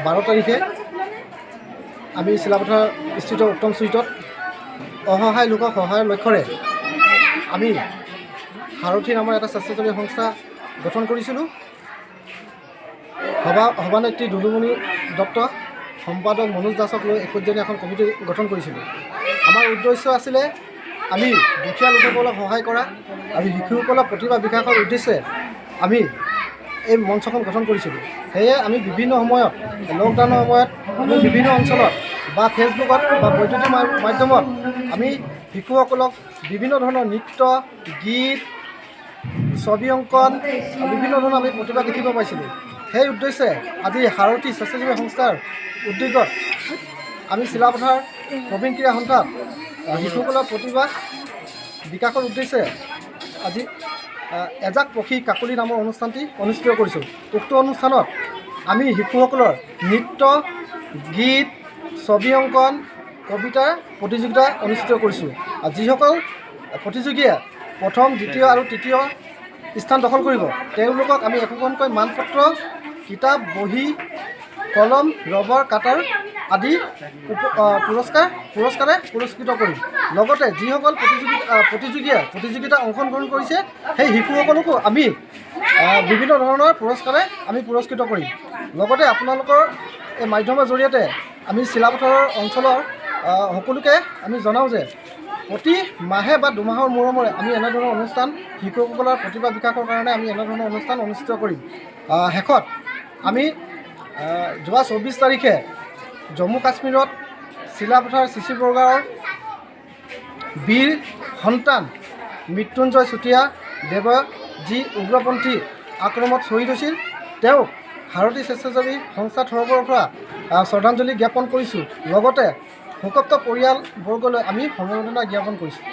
12 তাৰিখে আমি চিলাপথাৰ স্থিত উত্তম চুইটত অসহায় লোকক সহায়ৰ লক্ষ্যৰে আমি সাৰথী নামৰ এটা স্বেচ্ছাসেৱী সংস্থা গঠন কৰিছিলোঁ। সভানেত্ৰী দুলুমণি দত্ত, সম্পাদক মনোজ দাসক লৈ 21জনীয়া এখন কমিটি গঠন কৰিছিলোঁ। আমাৰ উদ্দেশ্য আছিলে আমি দুখীয়া লোকসকলক সহায় কৰা আৰু শিশুসকলক প্ৰতিভা বিকাশৰ উদ্দেশ্যে আমি এই মঞ্চখন গঠন কৰিছিলোঁ। সেয়ে আমি বিভিন্ন সময়ত লকডাউনৰ সময়ত আমি বিভিন্ন অঞ্চলত বা ফেচবুকত বা বৈদ্যুতিক মাধ্যমত আমি শিশুসকলক বিভিন্ন ধৰণৰ নৃত্য, গীত, ছবি অংকন বিভিন্ন ধৰণৰ আমি প্ৰতিভা দেখিব পাইছিলোঁ। সেই উদ্দেশ্যে আজি সাৰথী স্বেচ্ছাসেৱী সংস্থাৰ উদ্যোগত আমি চিলাপথাৰ প্ৰবীণ ক্ৰীড়া সন্থাত শিশুসকলৰ প্ৰতিভা বিকাশৰ উদ্দেশ্যে আজি এজাক পক্ষী কাকলি নামৰ অনুষ্ঠানটি অনুষ্ঠিত কৰিছোঁ। উক্ত অনুষ্ঠানত আমি শিশুসকলৰ নৃত্য, গীত, ছবি অংকন, কবিতাৰ প্ৰতিযোগিতা অনুষ্ঠিত কৰিছোঁ। যিসকল প্ৰতিযোগীয়ে প্ৰথম, দ্বিতীয় আৰু তৃতীয় স্থান দখল কৰিব তেওঁলোকক আমি একোখনকৈ মানপত্ৰ, কিতাপ, বহী, কলম, ৰবৰ, কাটাৰ আদি পুৰস্কাৰে পুৰস্কৃত কৰিম। লগতে যিসকল প্ৰতিযোগিতা অংশগ্ৰহণ কৰিছে সেই শিশুসকলকো আমি বিভিন্ন ধৰণৰ পুৰস্কাৰে আমি পুৰস্কৃত কৰিম। লগতে আপোনালোকৰ এই মাধ্যমৰ জৰিয়তে আমি চিলাপথাৰৰ অঞ্চলৰ সকলোকে আমি জনাওঁ যে প্ৰতি মাহে বা দুমাহৰ মূৰে আমি এনেধৰণৰ অনুষ্ঠান শিশুসকলৰ প্ৰতিভা বিকাশৰ কাৰণে আমি এনেধৰণৰ অনুষ্ঠান অনুষ্ঠিত কৰিম। শেষত আমি যোৱা 24 তাৰিখে জম্মু কাশ্মীৰত চিলাপথাৰ চিচি বৰগাঁৱৰ বীৰ সন্তান মৃত্যুঞ্জয় চুতীয়া দেৱে যি উগ্ৰপন্থী আক্ৰমণত শ্বহীদ হৈছিল তেওঁক সাৰথী স্বেচ্ছাসেৱী সংস্থাৰ তৰফৰ পৰা শ্ৰদ্ধাঞ্জলি জ্ঞাপন কৰিছোঁ। লগতে শোকপ্ত পৰিয়ালবৰ্গলৈ আমি সমবেদনা জ্ঞাপন কৰিছোঁ।